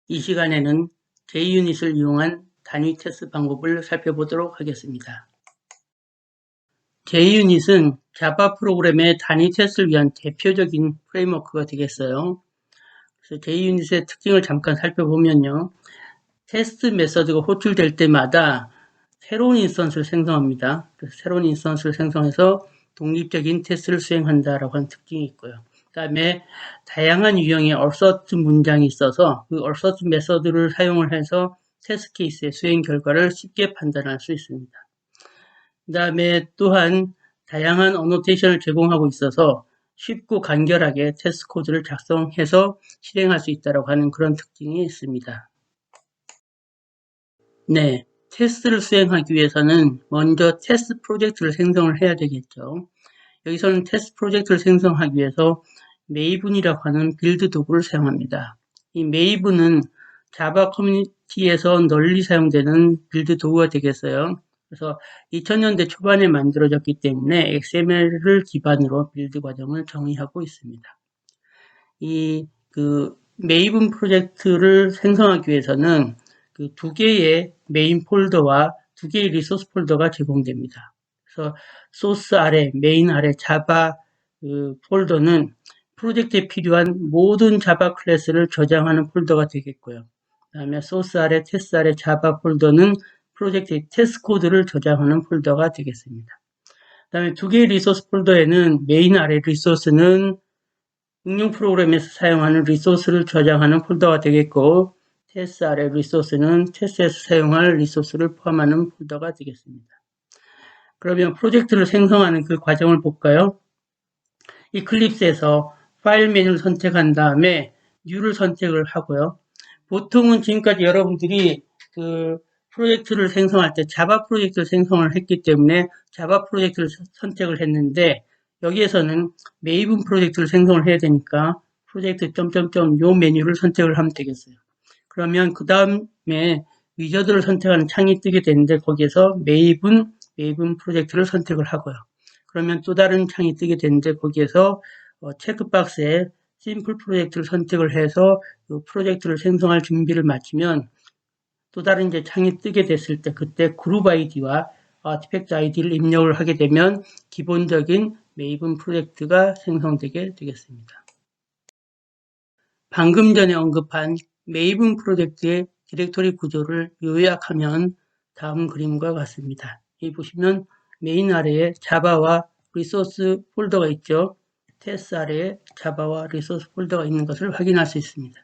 이 시간에는 JUnit을 이용한 단위 테스트 방법을 살펴보도록 하겠습니다. JUnit은 자바 프로그램의 단위 테스트를 위한 대표적인 프레임워크가 되겠어요. 그래서 JUnit의 특징을 잠깐 살펴보면요. 테스트 메서드가 호출될 때마다 새로운 인스턴스를 생성합니다. 그래서 새로운 인스턴스를 생성해서 독립적인 테스트를 수행한다라고 하는 특징이 있고요. 그 다음에 다양한 유형의 얼서트 문장이 있어서 그 얼서트 메서드를 사용을 해서 테스트 케이스의 수행 결과를 쉽게 판단할 수 있습니다. 그 다음에 또한 다양한 어노테이션을 제공하고 있어서 쉽고 간결하게 테스트 코드를 작성해서 실행할 수 있다고 하는 그런 특징이 있습니다. 네, 테스트를 수행하기 위해서는 먼저 테스트 프로젝트를 생성을 해야 되겠죠. 여기서는 테스트 프로젝트를 생성하기 위해서 메이븐이라고 하는 빌드 도구를 사용합니다. 이 메이븐은 자바 커뮤니티에서 널리 사용되는 빌드 도구가 되겠어요. 그래서 2000년대 초반에 만들어졌기 때문에 XML을 기반으로 빌드 과정을 정의하고 있습니다. 메이븐 프로젝트를 생성하기 위해서는 그 두 개의 메인 폴더와 두 개의 리소스 폴더가 제공됩니다. 그래서 소스 아래, 메인 아래 자바 폴더는 프로젝트에 필요한 모든 자바 클래스를 저장하는 폴더가 되겠고요. 그 다음에 소스 아래, 테스트 아래 자바 폴더는 프로젝트의 테스트 코드를 저장하는 폴더가 되겠습니다. 그 다음에 두 개의 리소스 폴더에는 메인 아래 리소스는 응용 프로그램에서 사용하는 리소스를 저장하는 폴더가 되겠고, 테스트 아래 리소스는 테스트에서 사용할 리소스를 포함하는 폴더가 되겠습니다. 그러면 프로젝트를 생성하는 그 과정을 볼까요? 이클립스에서 파일 메뉴를 선택한 다음에 New를 선택을 하고요. 보통은 지금까지 여러분들이 그 프로젝트를 생성할 때 자바 프로젝트를 생성을 했기 때문에 자바 프로젝트를 선택을 했는데 여기에서는 메이븐 프로젝트를 생성을 해야 되니까 프로젝트 점점점 요 메뉴를 선택을 하면 되겠어요. 그러면 그 다음에 위저드를 선택하는 창이 뜨게 되는데 거기에서 메이븐 프로젝트를 선택을 하고요. 그러면 또 다른 창이 뜨게 되는데 거기에서 체크박스에 심플 프로젝트를 선택을 해서 그 프로젝트를 생성할 준비를 마치면 또 다른 이제 창이 뜨게 됐을 때 그때 그룹 아이디와 아티팩트 아이디를 입력을 하게 되면 기본적인 메이븐 프로젝트가 생성되게 되겠습니다. 방금 전에 언급한 메이븐 프로젝트의 디렉토리 구조를 요약하면 다음 그림과 같습니다. 여기 보시면 메인 아래에 자바와 리소스 폴더가 있죠. 테스트 아래에 자바와 리소스 폴더가 있는 것을 확인할 수 있습니다.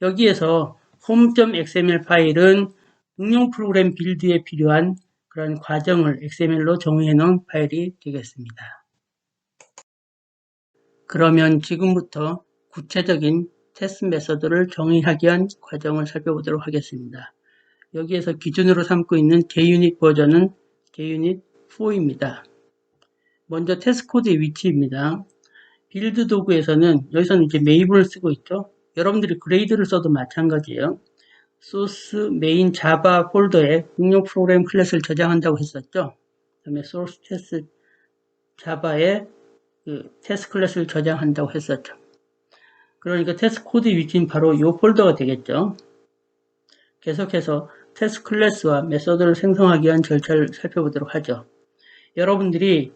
여기에서 home.xml 파일은 응용 프로그램 빌드에 필요한 그런 과정을 XML로 정의해 놓은 파일이 되겠습니다. 그러면 지금부터 구체적인 테스트 메서드를 정의하기 위한 과정을 살펴보도록 하겠습니다. 여기에서 기준으로 삼고 있는 JUnit 버전은 JUnit 4입니다. 먼저 테스트 코드의 위치입니다. 빌드 도구에서는 여기서는 이제 메이븐을 쓰고 있죠. 여러분들이 그레이드를 써도 마찬가지예요. 소스 메인 자바 폴더에 응용 프로그램 클래스를 저장한다고 했었죠. 그다음에 소스 테스트 자바에 그 테스트 클래스를 저장한다고 했었죠. 그러니까 테스트 코드 위치는 바로 이 폴더가 되겠죠. 계속해서 테스트 클래스와 메서드를 생성하기 위한 절차를 살펴보도록 하죠. 여러분들이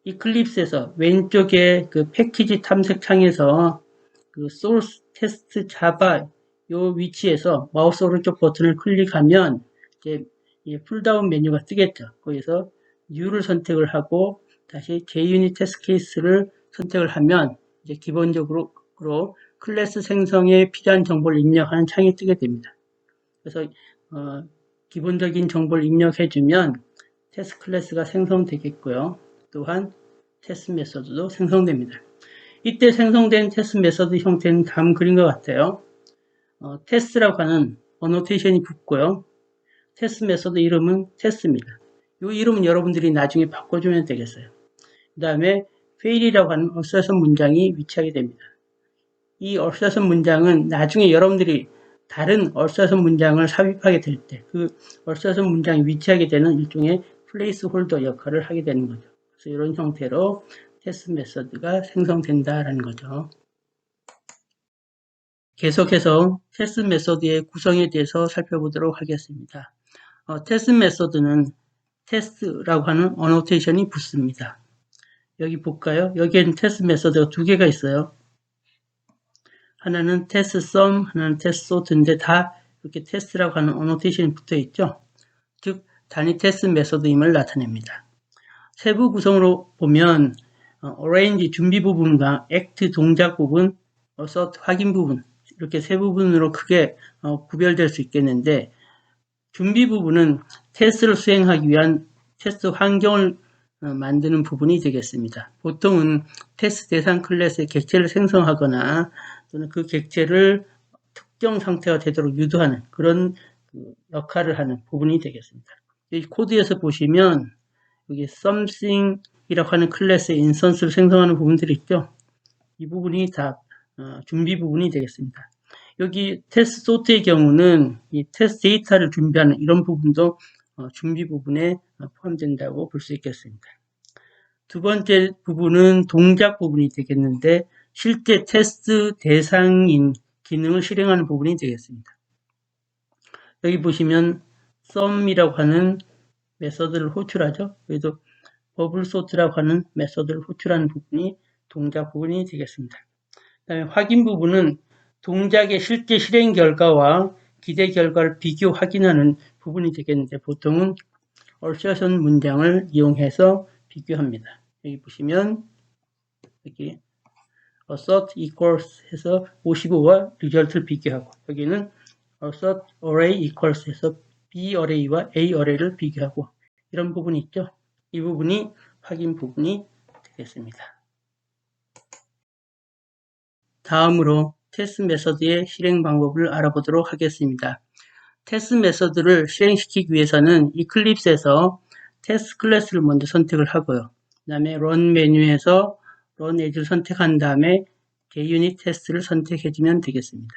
이클립스에서 왼쪽에 그 패키지 탐색 창에서 그 소스 테스트 자바 요 위치에서 마우스 오른쪽 버튼을 클릭하면 이제 풀다운 메뉴가 뜨겠죠. 거기서 New를 선택을 하고 다시 JUnit 테스트 케이스를 선택을 하면 이제 기본적으로 클래스 생성에 필요한 정보를 입력하는 창이 뜨게 됩니다. 그래서 기본적인 정보를 입력해주면 테스트 클래스가 생성되겠고요. 또한 테스트 메서드도 생성됩니다. 이때 생성된 테스트 메서드 형태는 다음 그림과 같아요. 테스트라고 하는 어노테이션이 붙고요. 테스트 메서드 이름은 테스트입니다. 이 이름은 여러분들이 나중에 바꿔주면 되겠어요. 그 다음에 fail이라고 하는 얼싸선 문장이 위치하게 됩니다. 이 얼싸선 문장은 나중에 여러분들이 다른 얼싸선 문장을 삽입하게 될 때 그 얼싸선 문장이 위치하게 되는 일종의 플레이스 홀더 역할을 하게 되는 거죠. 그래서 이런 형태로 테스트 메서드가 생성된다라는 거죠. 계속해서 테스트 메소드의 구성에 대해서 살펴보도록 하겠습니다. 테스트 메소드는 테스트라고 하는 어노테이션이 붙습니다. 여기 볼까요? 여기에는 테스트 메소드가 두 개가 있어요. 하나는 테스트 sum, 하나는 테스트 sort인데 다 이렇게 테스트라고 하는 어노테이션이 붙어 있죠. 즉 단위 테스트 메소드임을 나타냅니다. 세부 구성으로 보면 arrange 준비 부분과 act 동작 부분, assert 확인 부분 이렇게 세 부분으로 크게 구별될 수 있겠는데 준비 부분은 테스트를 수행하기 위한 테스트 환경을 만드는 부분이 되겠습니다. 보통은 테스트 대상 클래스의 객체를 생성하거나 또는 그 객체를 특정 상태가 되도록 유도하는 그런 역할을 하는 부분이 되겠습니다. 이 코드에서 보시면 여기 something이라고 하는 클래스의 인스턴스를 생성하는 부분들이 있죠. 이 부분이 다 준비 부분이 되겠습니다. 여기 테스트 소트의 경우는 이 테스트 데이터를 준비하는 이런 부분도 준비 부분에 포함된다고 볼 수 있겠습니다. 두 번째 부분은 동작 부분이 되겠는데 실제 테스트 대상인 기능을 실행하는 부분이 되겠습니다. 여기 보시면 sum이라고 하는 메서드를 호출하죠. 그래도 버블 소트라고 하는 메서드를 호출하는 부분이 동작 부분이 되겠습니다. 그다음에 확인 부분은 동작의 실제 실행 결과와 기대 결과를 비교 확인하는 부분이 되겠는데 보통은 assertion 문장을 이용해서 비교합니다. 여기 보시면 여기 assert equals 해서 55와 result를 비교하고 여기는 assert array equals 해서 B array와 A array를 비교하고 이런 부분이 있죠. 이 부분이 확인 부분이 되겠습니다. 다음으로 테스트 메서드의 실행 방법을 알아보도록 하겠습니다. 테스트 메서드를 실행시키기 위해서는 이클립스에서 테스트 클래스를 먼저 선택을 하고요. 그 다음에 run 메뉴에서 run as를 선택한 다음에 JUnit 테스트를 선택해주면 되겠습니다.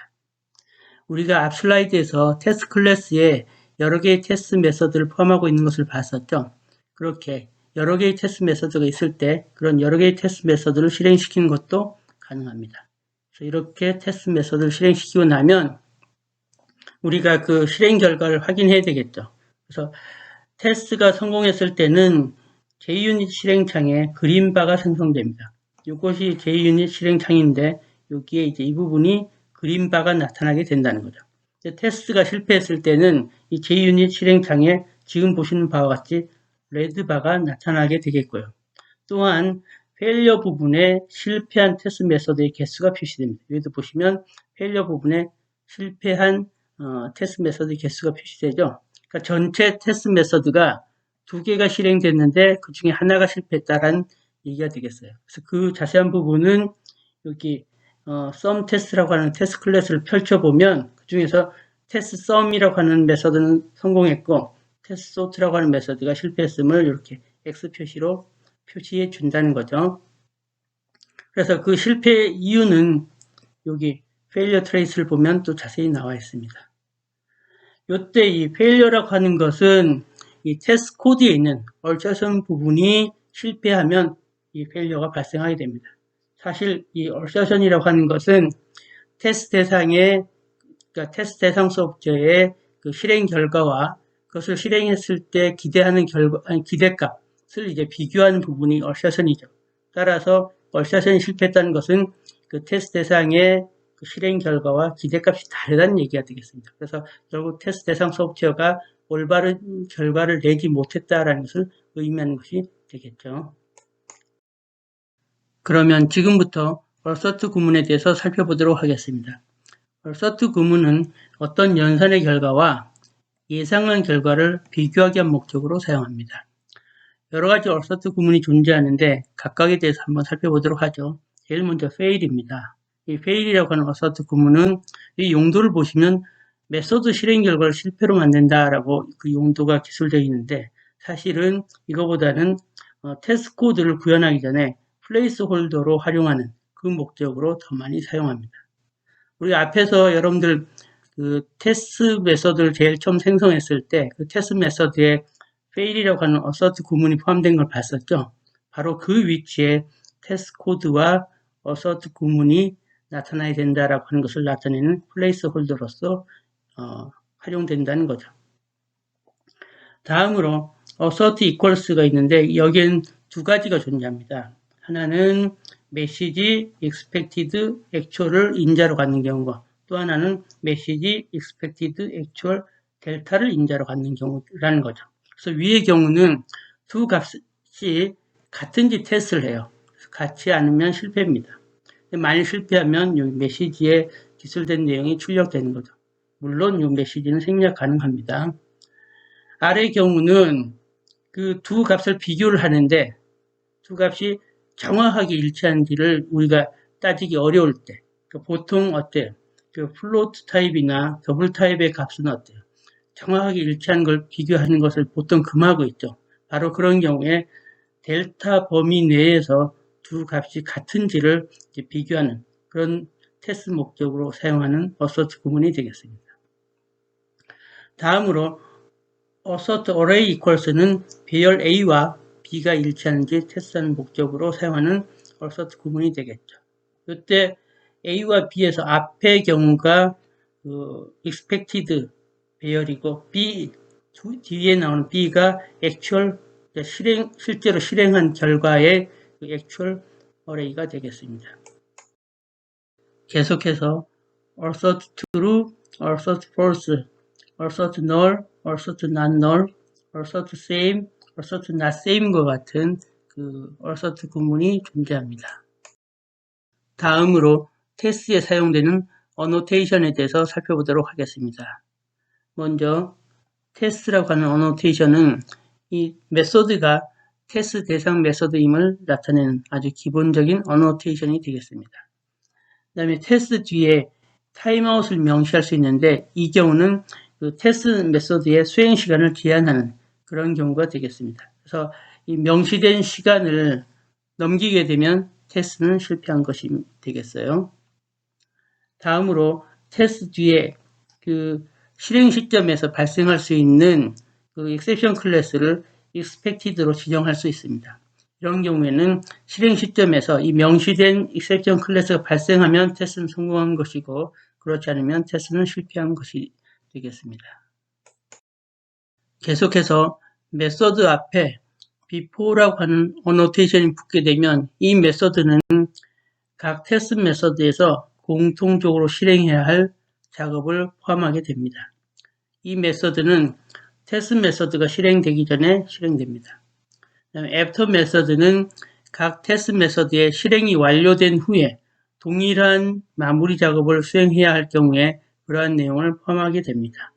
우리가 앞 슬라이드에서 테스트 클래스에 여러 개의 테스트 메서드를 포함하고 있는 것을 봤었죠. 그렇게 여러 개의 테스트 메서드가 있을 때 그런 여러 개의 테스트 메서드를 실행시키는 것도 가능합니다. 그래서 이렇게 테스트 메서드를 실행시키고 나면 우리가 그 실행 결과를 확인해야 되겠죠. 그래서 테스트가 성공했을 때는 JUnit 실행창에 그린바가 생성됩니다. 이것이 JUnit 실행창인데 여기에 이제 이 부분이 그린바가 나타나게 된다는 거죠. 테스트가 실패했을 때는 이 JUnit 실행창에 지금 보시는 바와 같이 레드바가 나타나게 되겠고요. 또한 페일리어 부분에 실패한 테스트 메서드의 개수가 표시됩니다. 여기도 보시면 페일리어 부분에 실패한 테스트 메서드의 개수가 표시되죠. 그러니까 전체 테스트 메서드가 두 개가 실행됐는데 그 중에 하나가 실패했다라는 얘기가 되겠어요. 그래서 그 자세한 부분은 여기 sum test라고 하는 테스트 클래스를 펼쳐보면 그 중에서 테스트 sum이라고 하는 메서드는 성공했고 테스트 sort라고 하는 메서드가 실패했음을 이렇게 X 표시로 표시해 준다는 거죠. 그래서 그 실패 이유는 여기 failure trace를 보면 또 자세히 나와 있습니다. 이때 이 failure라고 하는 것은 이 테스트 코드에 있는 assertion 부분이 실패하면 이 failure가 발생하게 됩니다. 사실 이 assertion이라고 하는 것은 테스트 대상의 그러니까 테스트 대상 소프트웨어의 그 실행 결과와 그것을 실행했을 때 기대하는 기대값을 이제 비교하는 부분이 assertion이죠. 따라서 assertion이 실패했다는 것은 그 테스트 대상의 그 실행 결과와 기대값이 다르다는 얘기가 되겠습니다. 그래서 결국 테스트 대상 소프트웨어가 올바른 결과를 내지 못했다라는 것을 의미하는 것이 되겠죠. 그러면 지금부터 assert 구문에 대해서 살펴보도록 하겠습니다. assert 구문은 어떤 연산의 결과와 예상한 결과를 비교하기 위한 목적으로 사용합니다. 여러 가지 assert 구문이 존재하는데 각각에 대해서 한번 살펴보도록 하죠. 제일 먼저 fail입니다. 이 fail이라고 하는 assert 구문은 이 용도를 보시면 메소드 실행 결과를 실패로 만든다라고 그 용도가 기술되어 있는데 사실은 이거보다는 테스트 코드를 구현하기 전에 플레이스홀더로 활용하는 그 목적으로 더 많이 사용합니다. 우리 앞에서 여러분들 그 테스트 메서드를 제일 처음 생성했을 때 그 테스트 메서드에 fail이라고 하는 assert 구문이 포함된 걸 봤었죠. 바로 그 위치에 테스트 코드와 assert 구문이 나타나야 된다라고 하는 것을 나타내는 플레이스홀더로서 활용된다는 거죠. 다음으로 assert equals가 있는데 여기엔 두 가지가 존재합니다. 하나는 message expected actual을 인자로 갖는 경우고 또 하나는 message expected actual 델타를 인자로 갖는 경우라는 거죠. 그래서 위의 경우는 두 값이 같은지 테스트를 해요. 같지 않으면 실패입니다. 만일 실패하면 이 메시지에 기술된 내용이 출력되는 거죠. 물론 이 메시지는 생략 가능합니다. 아래의 경우는 그 두 값을 비교를 하는데 두 값이 정확하게 일치하는지를 우리가 따지기 어려울 때 보통 어때요? 그 플로트 타입이나 더블 타입의 값은 어때요? 정확하게 일치하는 걸 비교하는 것을 보통 금하고 있죠. 바로 그런 경우에 델타 범위 내에서 두 값이 같은지를 비교하는 그런 테스트 목적으로 사용하는 assert 구문이 되겠습니다. 다음으로 assert array equals는 배열 A와 B가 일치하는지 테스트하는 목적으로 사용하는 assert 구문이 되겠죠. 이때 A와 B에서 앞의 경우가 expected 배열이고 B 뒤에 나오는 B가 actual 실제로 실행한 결과의 actual array가 되겠습니다. 계속해서 assert true, assert false, assert null, assert not null, assert same, assert not same과 같은 그 assert 구문이 존재합니다. 다음으로 테스트에 사용되는 annotation에 대해서 살펴보도록 하겠습니다. 먼저 테스트라고 하는 annotation은 이 메소드가 테스트 대상 메소드임을 나타내는 아주 기본적인 annotation이 되겠습니다. 그 다음에 테스트 뒤에 타임아웃을 명시할 수 있는데 이 경우는 그 테스트 메소드의 수행 시간을 제한하는 그런 경우가 되겠습니다. 그래서 이 명시된 시간을 넘기게 되면 테스트는 실패한 것이 되겠어요. 다음으로 테스트 뒤에 그 실행 시점에서 발생할 수 있는 그 exception 클래스를 expected로 지정할 수 있습니다. 이런 경우에는 실행 시점에서 이 명시된 exception 클래스가 발생하면 테스트는 성공한 것이고 그렇지 않으면 테스트는 실패한 것이 되겠습니다. 계속해서 메소드 앞에 before라고 하는 annotation이 붙게 되면 이 메소드는 각 테스트 메소드에서 공통적으로 실행해야 할 작업을 포함하게 됩니다. 이 메소드는 테스트 메소드가 실행되기 전에 실행됩니다. 그다음에 after 메소드는 각 테스트 메소드의 실행이 완료된 후에 동일한 마무리 작업을 수행해야 할 경우에 그러한 내용을 포함하게 됩니다.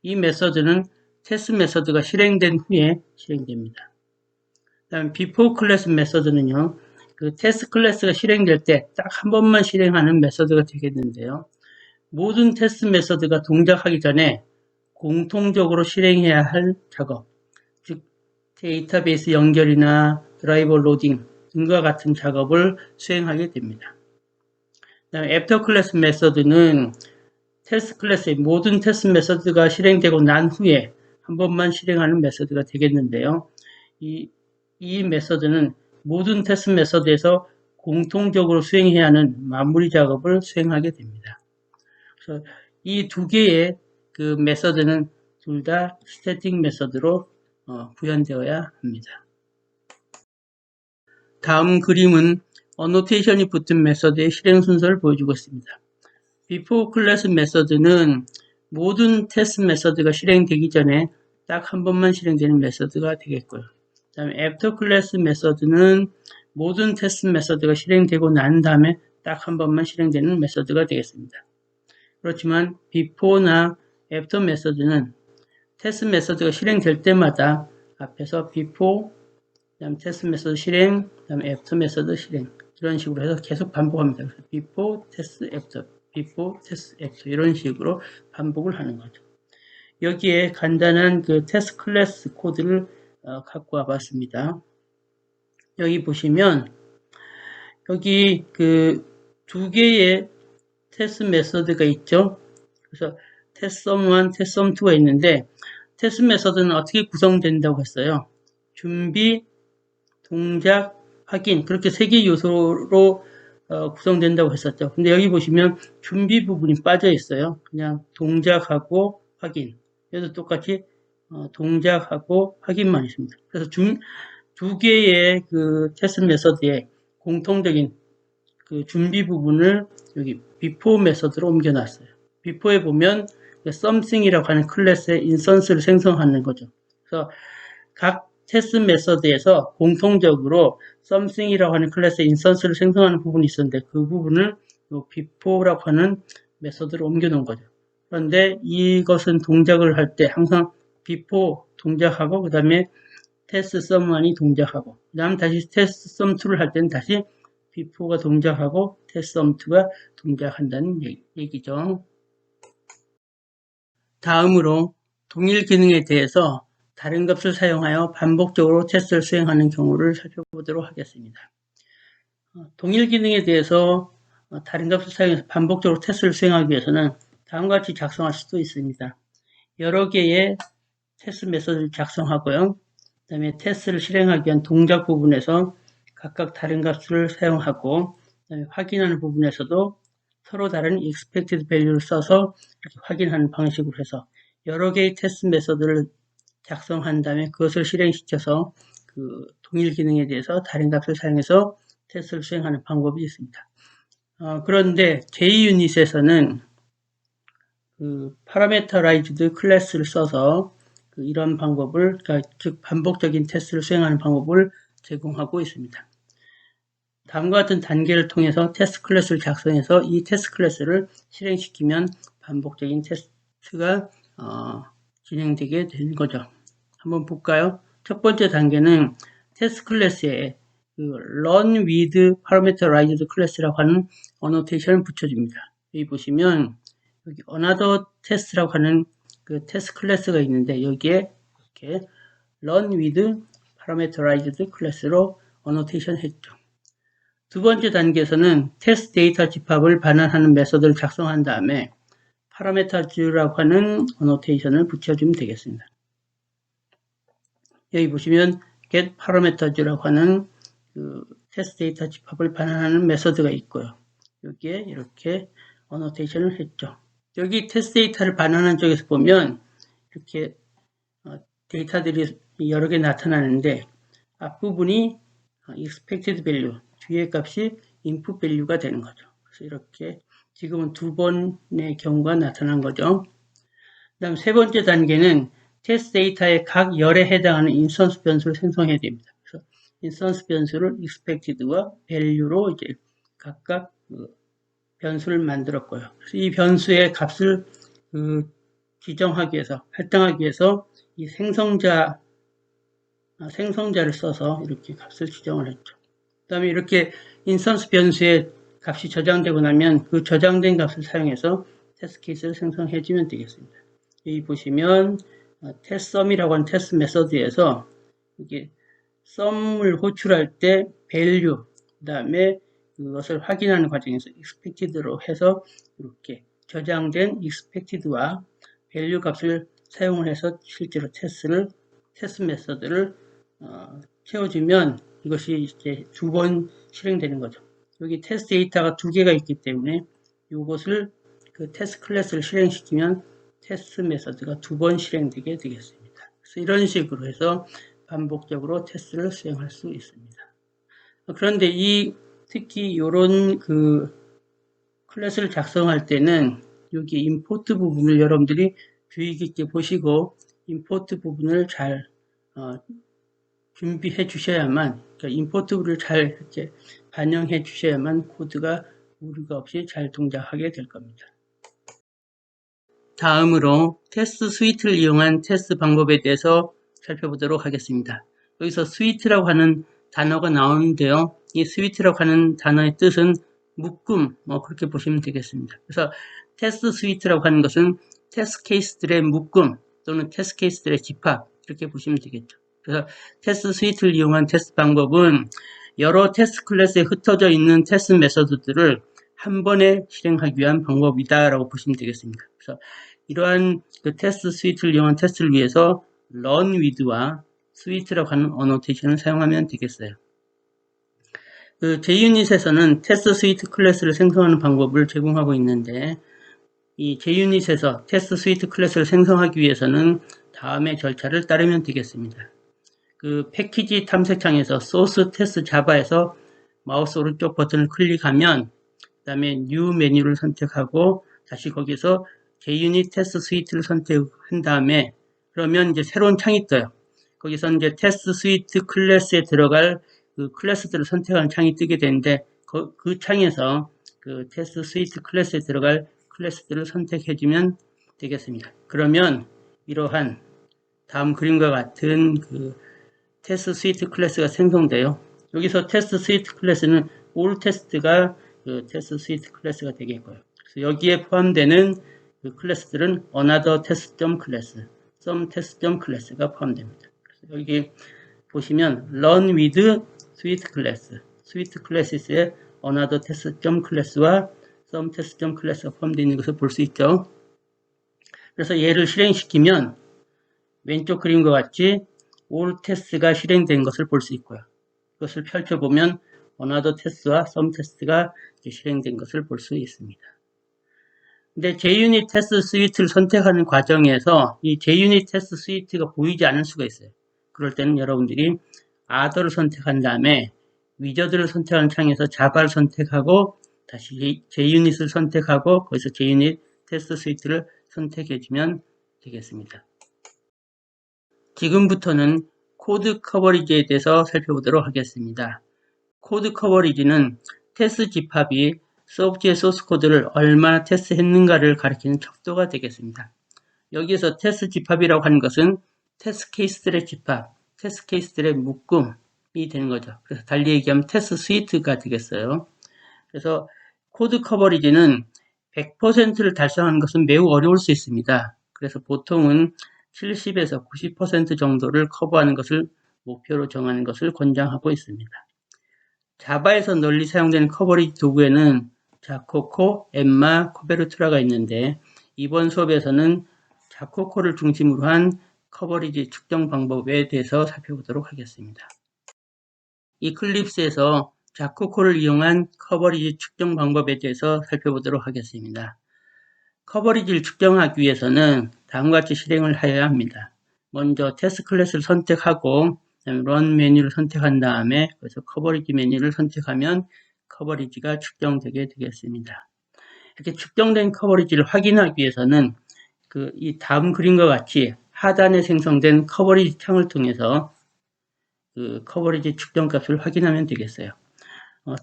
이 메소드는 테스트 메소드가 실행된 후에 실행됩니다. 그다음에 before 클래스 메소드는요. 그 테스트 클래스가 실행될 때 딱 한 번만 실행하는 메소드가 되겠는데요. 모든 테스트 메소드가 동작하기 전에 공통적으로 실행해야 할 작업, 즉 데이터베이스 연결이나 드라이버 로딩 등과 같은 작업을 수행하게 됩니다. 그다음에 애프터 클래스 메소드는 테스트 클래스의 모든 테스트 메소드가 실행되고 난 후에 한 번만 실행하는 메소드가 되겠는데요. 이 메소드는 모든 테스트 메소드에서 공통적으로 수행해야 하는 마무리 작업을 수행하게 됩니다. 그래서 이 두 개의 그 메소드는 둘 다 스태틱 메소드로 구현되어야 합니다. 다음 그림은 annotation이 붙은 메소드의 실행 순서를 보여주고 있습니다. before 클래스 메소드는 모든 테스트 메소드가 실행되기 전에 딱 한 번만 실행되는 메소드가 되겠고요. 그 다음에 after 클래스 메소드는 모든 테스트 메소드가 실행되고 난 다음에 딱 한 번만 실행되는 메소드가 되겠습니다. 그렇지만 before나 after 메소드는 테스트 메소드가 실행될 때마다 앞에서 before, 그다음 테스트 메소드 실행, 그다음 after 메소드 실행 이런 식으로 해서 계속 반복합니다. 그래서 before, test, after, before, test, after 이런 식으로 반복을 하는 거죠. 여기에 간단한 그 테스트 클래스 코드를 갖고 와봤습니다. 여기 보시면 여기 그 두 개의 테스트 메소드가 있죠. 그래서 테스트 sum1, 테스트 sum2가 있는데 테스트 메소드는 어떻게 구성된다고 했어요. 준비, 동작, 확인 그렇게 세 개의 요소로 구성된다고 했었죠. 근데 여기 보시면 준비 부분이 빠져 있어요. 그냥 동작하고 확인. 여기도 똑같이 동작하고 확인만 있습니다. 그래서 두 개의 그 테스트 메서드의 공통적인 그 준비 부분을 여기 before 메서드로 옮겨놨어요. before에 보면 something이라고 하는 클래스의 인스턴스를 생성하는 거죠. 그래서 각 테스트 메서드에서 공통적으로 something이라고 하는 클래스의 인스턴스를 생성하는 부분이 있었는데 그 부분을 before라고 하는 메서드로 옮겨놓은 거죠. 그런데 이것은 동작을 할 때 항상 before 동작하고 그 다음에 테스트 sum1이 동작하고 그 다음 다시 테스트 sum2를 할 때는 다시 before가 동작하고 테스트 sum2가 동작한다는 얘기죠. 다음으로 동일 기능에 대해서 다른 값을 사용하여 반복적으로 테스트를 수행하는 경우를 살펴보도록 하겠습니다. 동일 기능에 대해서 다른 값을 사용해서 반복적으로 테스트를 수행하기 위해서는 다음과 같이 작성할 수도 있습니다. 여러 개의 테스트 메서드를 작성하고요. 그 다음에 테스트를 실행하기 위한 동작 부분에서 각각 다른 값을 사용하고 그 다음에 확인하는 부분에서도 서로 다른 expected value를 써서 이렇게 확인하는 방식으로 해서 여러 개의 테스트 메서드를 작성한 다음에 그것을 실행시켜서 그 동일 기능에 대해서 다른 값을 사용해서 테스트를 수행하는 방법이 있습니다. 그런데 JUnit에서는 그 parameterized 클래스를 써서 이런 방법을, 그러니까 즉 반복적인 테스트를 수행하는 방법을 제공하고 있습니다. 다음과 같은 단계를 통해서 테스트 클래스를 작성해서 이 테스트 클래스를 실행시키면 반복적인 테스트가 진행되게 되는 거죠. 한번 볼까요? 첫 번째 단계는 테스트 클래스에 그 run with parameterized class라고 하는 어노테이션을 붙여줍니다. 여기 보시면 여기 another test라고 하는 그 테스트 클래스가 있는데 여기에 이렇게 run with parameterized class로 어노테이션 했죠. 두 번째 단계에서는 테스트 데이터 집합을 반환하는 메서드를 작성한 다음에 parameters라고 하는 어노테이션을 붙여주면 되겠습니다. 여기 보시면 get parameters라고 하는 그 테스트 데이터 집합을 반환하는 메서드가 있고요. 여기에 이렇게 어노테이션을 했죠. 여기 테스트 데이터를 반환한 쪽에서 보면 이렇게 데이터들이 여러 개 나타나는데 앞부분이 expected value, 뒤에 값이 input value가 되는 거죠. 그래서 이렇게 지금은 두 번의 경우가 나타난 거죠. 그 다음 세 번째 단계는 테스트 데이터의 각 열에 해당하는 인스턴스 변수를 생성해야 됩니다. 그래서 인스턴스 변수를 expected와 value로 이제 각각 변수를 만들었고요. 그래서 이 변수의 값을 지정하기 위해서, 할당하기 위해서 이 생성자를 써서 이렇게 값을 지정을 했죠. 그 다음에 이렇게 인스턴스 변수의 값이 저장되고 나면 그 저장된 값을 사용해서 테스트 케이스를 생성해주면 되겠습니다. 여기 보시면 테스트 썸이라고 하는 테스트 메서드에서 이게 썸을 호출할 때 value, 그 다음에 그것을 확인하는 과정에서 expected로 해서 이렇게 저장된 expected와 value 값을 사용을 해서 실제로 테스트 메서드를 채워주면 이것이 이제 두 번 실행되는 거죠. 여기 테스트 데이터가 두 개가 있기 때문에 이것을 그 테스트 클래스를 실행시키면 테스트 메서드가 두 번 실행되게 되겠습니다. 그래서 이런 식으로 해서 반복적으로 테스트를 수행할 수 있습니다. 그런데 특히 이런 그 클래스를 작성할 때는 여기 임포트 부분을 여러분들이 주의 깊게 보시고 임포트 부분을 잘 준비해 주셔야만, 그러니까 임포트를 잘 이렇게 반영해 주셔야만 코드가 오류가 없이 잘 동작하게 될 겁니다. 다음으로 테스트 스위트를 이용한 테스트 방법에 대해서 살펴보도록 하겠습니다. 여기서 스위트라고 하는 단어가 나오는데요. 이 스위트라고 하는 단어의 뜻은 묶음, 그렇게 보시면 되겠습니다. 그래서 테스트 스위트라고 하는 것은 테스트 케이스들의 묶음 또는 테스트 케이스들의 집합, 이렇게 보시면 되겠죠. 그래서 테스트 스위트를 이용한 테스트 방법은 여러 테스트 클래스에 흩어져 있는 테스트 메서드들을 한 번에 실행하기 위한 방법이다라고 보시면 되겠습니다. 그래서 이러한 그 테스트 스위트를 이용한 테스트를 위해서 run with와 스위트라고 하는 어노테이션을 사용하면 되겠어요. 그 JUnit에서는 테스트 스위트 클래스를 생성하는 방법을 제공하고 있는데, 이 JUnit에서 테스트 스위트 클래스를 생성하기 위해서는 다음의 절차를 따르면 되겠습니다. 그 패키지 탐색창에서 소스 테스트 자바에서 마우스 오른쪽 버튼을 클릭하면 그 다음에 뉴 메뉴를 선택하고 다시 거기서 JUnit 테스트 스위트를 선택한 다음에 그러면 이제 새로운 창이 떠요. 거기서 이제 테스트 스위트 클래스에 들어갈 그 클래스들을 선택하는 창이 뜨게 되는데 그 창에서 그 테스트 스위트 클래스에 들어갈 클래스들을 선택해주면 되겠습니다. 그러면 이러한 다음 그림과 같은 그 테스트 스위트 클래스가 생성돼요. 여기서 테스트 스위트 클래스는 all 테스트가 그 테스트 스위트 클래스가 되겠고요. 그래서 여기에 포함되는 그 클래스들은 another test.class, some test.class가 포함됩니다. 그래서 여기 보시면 run with sweet class, sweet classes의 another test.class와 some test.class가 포함되어 있는 것을 볼 수 있죠. 그래서 얘를 실행시키면 왼쪽 그림과 같이 all test가 실행된 것을 볼 수 있고요. 이것을 펼쳐보면 another test와 some test가 실행된 것을 볼 수 있습니다. 근데 JUnit 테스트 스위트를 선택하는 과정에서 이 JUnit 테스트 스위트가 보이지 않을 수가 있어요. 그럴 때는 여러분들이 other를 선택한 다음에 위저드를 선택하는 창에서 자바를 선택하고 다시 JUnit을 선택하고 거기서 JUnit 테스트 스위트를 선택해주면 되겠습니다. 지금부터는 코드 커버리지에 대해서 살펴보도록 하겠습니다. 코드 커버리지는 테스트 집합이 서브지의 소스 코드를 얼마나 테스트했는가를 가리키는 척도가 되겠습니다. 여기에서 테스트 집합이라고 하는 것은 테스트 케이스들의 집합, 테스트 케이스들의 묶음이 되는 거죠. 그래서 달리 얘기하면 테스트 스위트가 되겠어요. 그래서 코드 커버리지는 100%를 달성하는 것은 매우 어려울 수 있습니다. 그래서 보통은 70에서 90% 정도를 커버하는 것을 목표로 정하는 것을 권장하고 있습니다. 자바에서 널리 사용되는 커버리지 도구에는 자코코, 엠마, 코베르투라가 있는데 이번 수업에서는 자코코를 중심으로 한 커버리지 측정 방법에 대해서 살펴보도록 하겠습니다. 이클립스에서 자코코를 이용한 커버리지 측정 방법에 대해서 살펴보도록 하겠습니다. 커버리지를 측정하기 위해서는 다음과 같이 실행을 하여야 합니다. 먼저 테스트 클래스를 선택하고 run 메뉴를 선택한 다음에 그래서 커버리지 메뉴를 선택하면 커버리지가 측정되게 되겠습니다. 이렇게 측정된 커버리지를 확인하기 위해서는 이 다음 그림과 같이 하단에 생성된 커버리지 창을 통해서 그 커버리지 측정 값을 확인하면 되겠어요.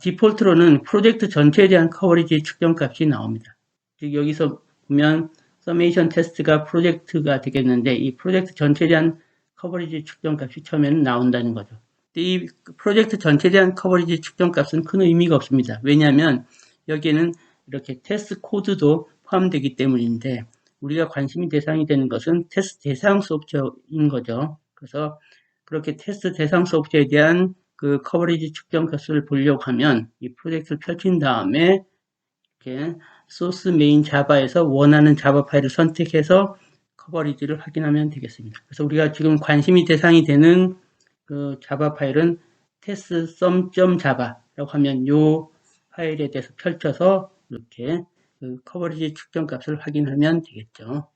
디폴트로는 프로젝트 전체에 대한 커버리지 측정 값이 나옵니다. 즉 여기서 보면 서메이션 테스트가 프로젝트가 되겠는데 이 프로젝트 전체에 대한 커버리지 측정 값이 처음에는 나온다는 거죠. 이 프로젝트 전체에 대한 커버리지 측정 값은 큰 의미가 없습니다. 왜냐하면 여기에는 이렇게 테스트 코드도 포함되기 때문인데 우리가 관심이 대상이 되는 것은 테스트 대상 소프트웨어인 거죠. 그래서 그렇게 테스트 대상 소프트웨어에 대한 그 커버리지 측정 값을 보려고 하면 이 프로젝트를 펼친 다음에 이렇게 소스 메인 자바에서 원하는 자바 파일을 선택해서 커버리지를 확인하면 되겠습니다. 그래서 우리가 지금 관심이 대상이 되는 그 자바 파일은 test_sum.java라고 하면 이 파일에 대해서 펼쳐서 이렇게 그 커버리지 측정 값을 확인하면 되겠죠.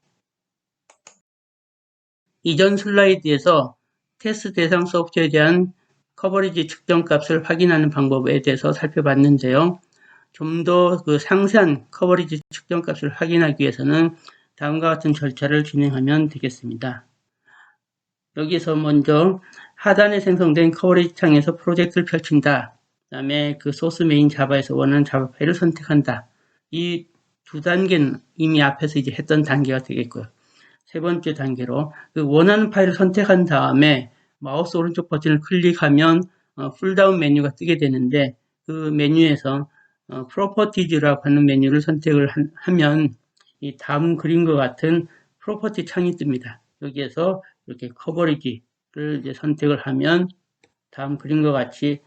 이전 슬라이드에서 테스트 대상 소프트웨어에 대한 커버리지 측정 값을 확인하는 방법에 대해서 살펴봤는데요. 좀 더 그 상세한 커버리지 측정 값을 확인하기 위해서는 다음과 같은 절차를 진행하면 되겠습니다. 여기서 먼저 하단에 생성된 커버리지 창에서 프로젝트를 펼친다. 그 다음에 그 소스 메인 자바에서 원하는 자바 파일을 선택한다. 이 두 단계는 이미 앞에서 이제 했던 단계가 되겠고요. 세 번째 단계로 그 원하는 파일을 선택한 다음에 마우스 오른쪽 버튼을 클릭하면 풀다운 메뉴가 뜨게 되는데 그 메뉴에서 프로퍼티즈라고 하는 메뉴를 선택을 하면 이 다음 그림과 같은 프로퍼티 창이 뜹니다. 여기에서 이렇게 커버리지를 이제 선택을 하면 다음 그림과 같이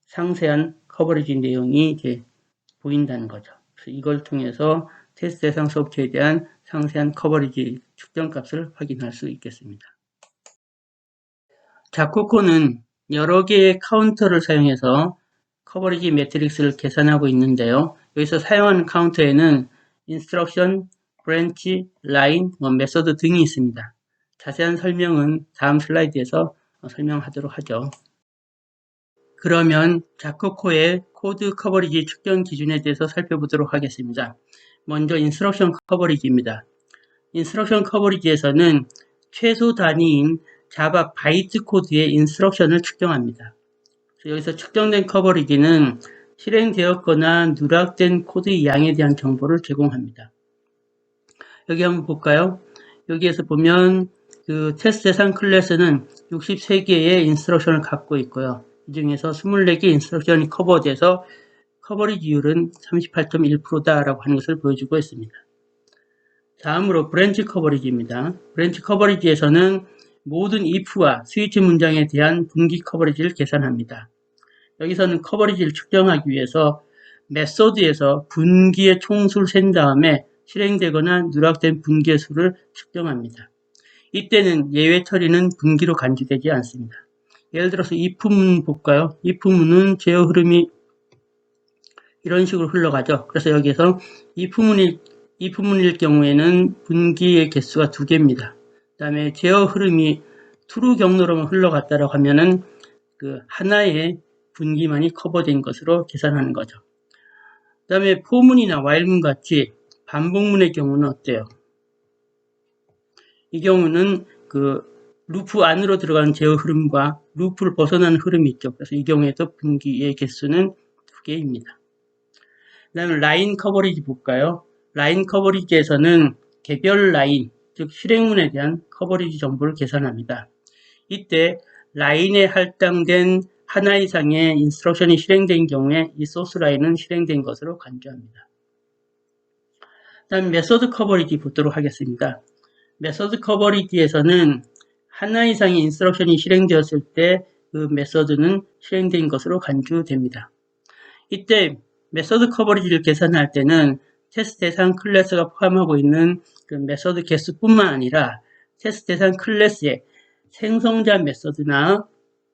상세한 커버리지 내용이 이제 보인다는 거죠. 그래서 이걸 통해서 테스트 대상 소프트웨어에 대한 상세한 커버리지 측정 값을 확인할 수 있겠습니다. 자코코는 여러 개의 카운터를 사용해서 커버리지 매트릭스를 계산하고 있는데요. 여기서 사용하는 카운터에는 instruction, branch, line, 메소드 등이 있습니다. 자세한 설명은 다음 슬라이드에서 설명하도록 하죠. 그러면 자코코의 코드 커버리지 측정 기준에 대해서 살펴보도록 하겠습니다. 먼저 인스트럭션 커버리지입니다. 인스트럭션 커버리지에서는 최소 단위인 자바 바이트 코드의 인스트럭션을 측정합니다. 여기서 측정된 커버리지는 실행되었거나 누락된 코드의 양에 대한 정보를 제공합니다. 여기 한번 볼까요? 여기에서 보면 그 테스트 대상 클래스는 63개의 인스트럭션을 갖고 있고요. 이 중에서 24개 인스트럭션이 커버돼서 커버리지율은 38.1%다라고 하는 것을 보여주고 있습니다. 다음으로 브랜치 커버리지입니다. 브랜치 커버리지에서는 모든 if와 스위치 문장에 대한 분기 커버리지를 계산합니다. 여기서는 커버리지를 측정하기 위해서 메소드에서 분기의 총수를 센 다음에 실행되거나 누락된 분기의 수를 측정합니다. 이때는 예외 처리는 분기로 간주되지 않습니다. 예를 들어서 if문 볼까요? if문은 제어 흐름이 이런 식으로 흘러가죠. 그래서 여기에서 if문일 경우에는 분기의 개수가 2개입니다. 그 다음에 제어 흐름이 true 경로로만 흘러갔다라고 하면은 그 하나의 분기만이 커버된 것으로 계산하는 거죠. 그 다음에 for문이나 while문 같이 반복문의 경우는 어때요? 이 경우는 그 루프 안으로 들어가는 제어 흐름과 루프를 벗어나는 흐름이 있죠. 그래서 이 경우에도 분기의 개수는 2개입니다. 그 다음에 라인 커버리지 볼까요? 라인 커버리지에서는 개별 라인, 즉 실행문에 대한 커버리지 정보를 계산합니다. 이때 라인에 할당된 하나 이상의 인스트럭션이 실행된 경우에 이 소스 라인은 실행된 것으로 간주합니다. 그 다음 메소드 커버리지 보도록 하겠습니다. 메소드 커버리지에서는 하나 이상의 인스트럭션이 실행되었을 때 그 메소드는 실행된 것으로 간주됩니다. 이때 메소드 커버리지를 계산할 때는 테스트 대상 클래스가 포함하고 있는 그 메소드 개수뿐만 아니라 테스트 대상 클래스의 생성자 메소드나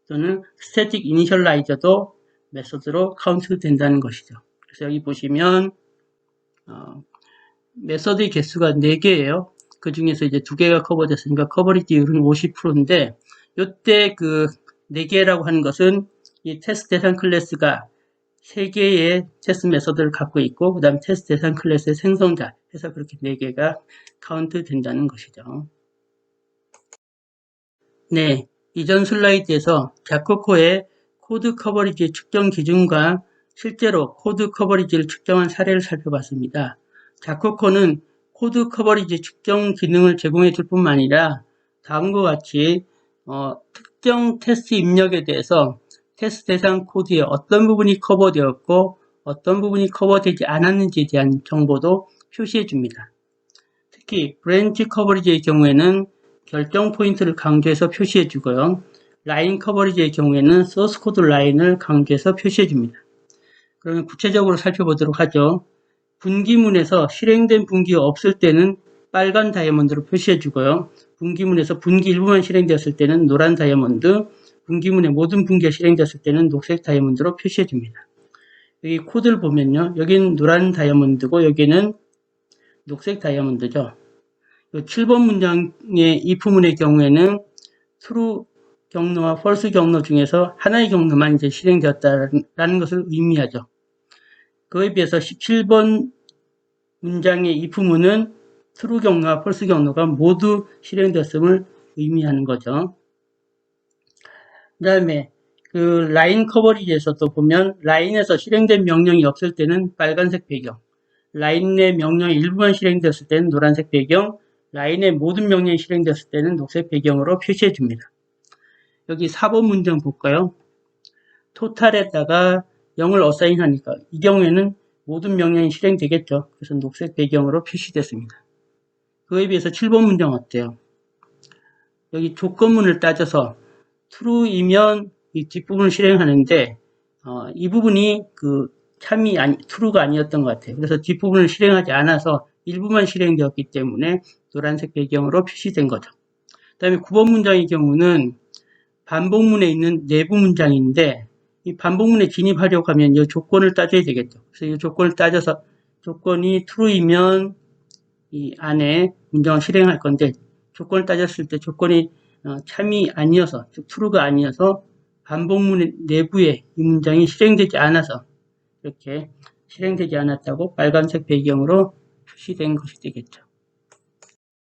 또는 스태틱 이니셜라이저도 메소드로 카운트 된다는 것이죠. 그래서 여기 보시면 메소드의 개수가 4개예요. 그 중에서 이제 2개가 커버됐으니까 커버리지율은 50%인데 이때 그 4개라고 하는 것은 이 테스트 대상 클래스가 3개의 테스트 메소드를 갖고 있고 그 다음 테스트 대상 클래스의 생성자 해서 그렇게 4개가 카운트 된다는 것이죠. 네, 이전 슬라이드에서 자코코의 코드 커버리지 측정 기준과 실제로 코드 커버리지를 측정한 사례를 살펴봤습니다. 자코코는 코드 커버리지 측정 기능을 제공해 줄 뿐만 아니라 다음과 같이 특정 테스트 입력에 대해서 테스트 대상 코드의 어떤 부분이 커버되었고 어떤 부분이 커버되지 않았는지에 대한 정보도 표시해 줍니다. 특히 브랜치 커버리지의 경우에는 결정 포인트를 강조해서 표시해 주고요. 라인 커버리지의 경우에는 소스 코드 라인을 강조해서 표시해 줍니다. 그러면 구체적으로 살펴보도록 하죠. 분기문에서 실행된 분기가 없을 때는 빨간 다이아몬드로 표시해 주고요. 분기문에서 분기 일부만 실행되었을 때는 노란 다이아몬드, 분기문의 모든 분기가 실행되었을 때는 녹색 다이아몬드로 표시해 줍니다. 여기 코드를 보면요. 여기는 노란 다이아몬드고 여기는 녹색 다이아몬드죠. 7번 문장의 if문의 경우에는 true 경로와 false 경로 중에서 하나의 경로만 이제 실행되었다라는 것을 의미하죠. 그에 비해서 17번 문장의 if문은 true 경로와 false 경로가 모두 실행되었음을 의미하는 거죠. 그 다음에 그 라인 커버리지에서도 보면 라인에서 실행된 명령이 없을 때는 빨간색 배경, 라인 내 명령의 일부만 실행되었을 때는 노란색 배경, 라인의 모든 명령이 실행되었을 때는 녹색 배경으로 표시해 줍니다. 여기 4번 문장 볼까요? 토탈에다가 0을 어사인하니까 이 경우에는 모든 명령이 실행되겠죠. 그래서 녹색 배경으로 표시됐습니다. 그에 비해서 7번 문장 어때요? 여기 조건문을 따져서 true이면 이 뒷부분을 실행하는데 이 부분이 그 참이 true가 아니었던 것 같아요. 그래서 뒷부분을 실행하지 않아서 일부만 실행되었기 때문에 노란색 배경으로 표시된 거죠. 그 다음에 9번 문장의 경우는 반복문에 있는 내부 문장인데 이 반복문에 진입하려고 하면 이 조건을 따져야 되겠죠. 그래서 이 조건을 따져서 조건이 true이면 이 안에 문장을 실행할 건데 조건을 따졌을 때 조건이 참이 아니어서 즉 true가 아니어서 반복문 내부에 이 문장이 실행되지 않아서 이렇게 실행되지 않았다고 빨간색 배경으로 표시된 것이 되겠죠.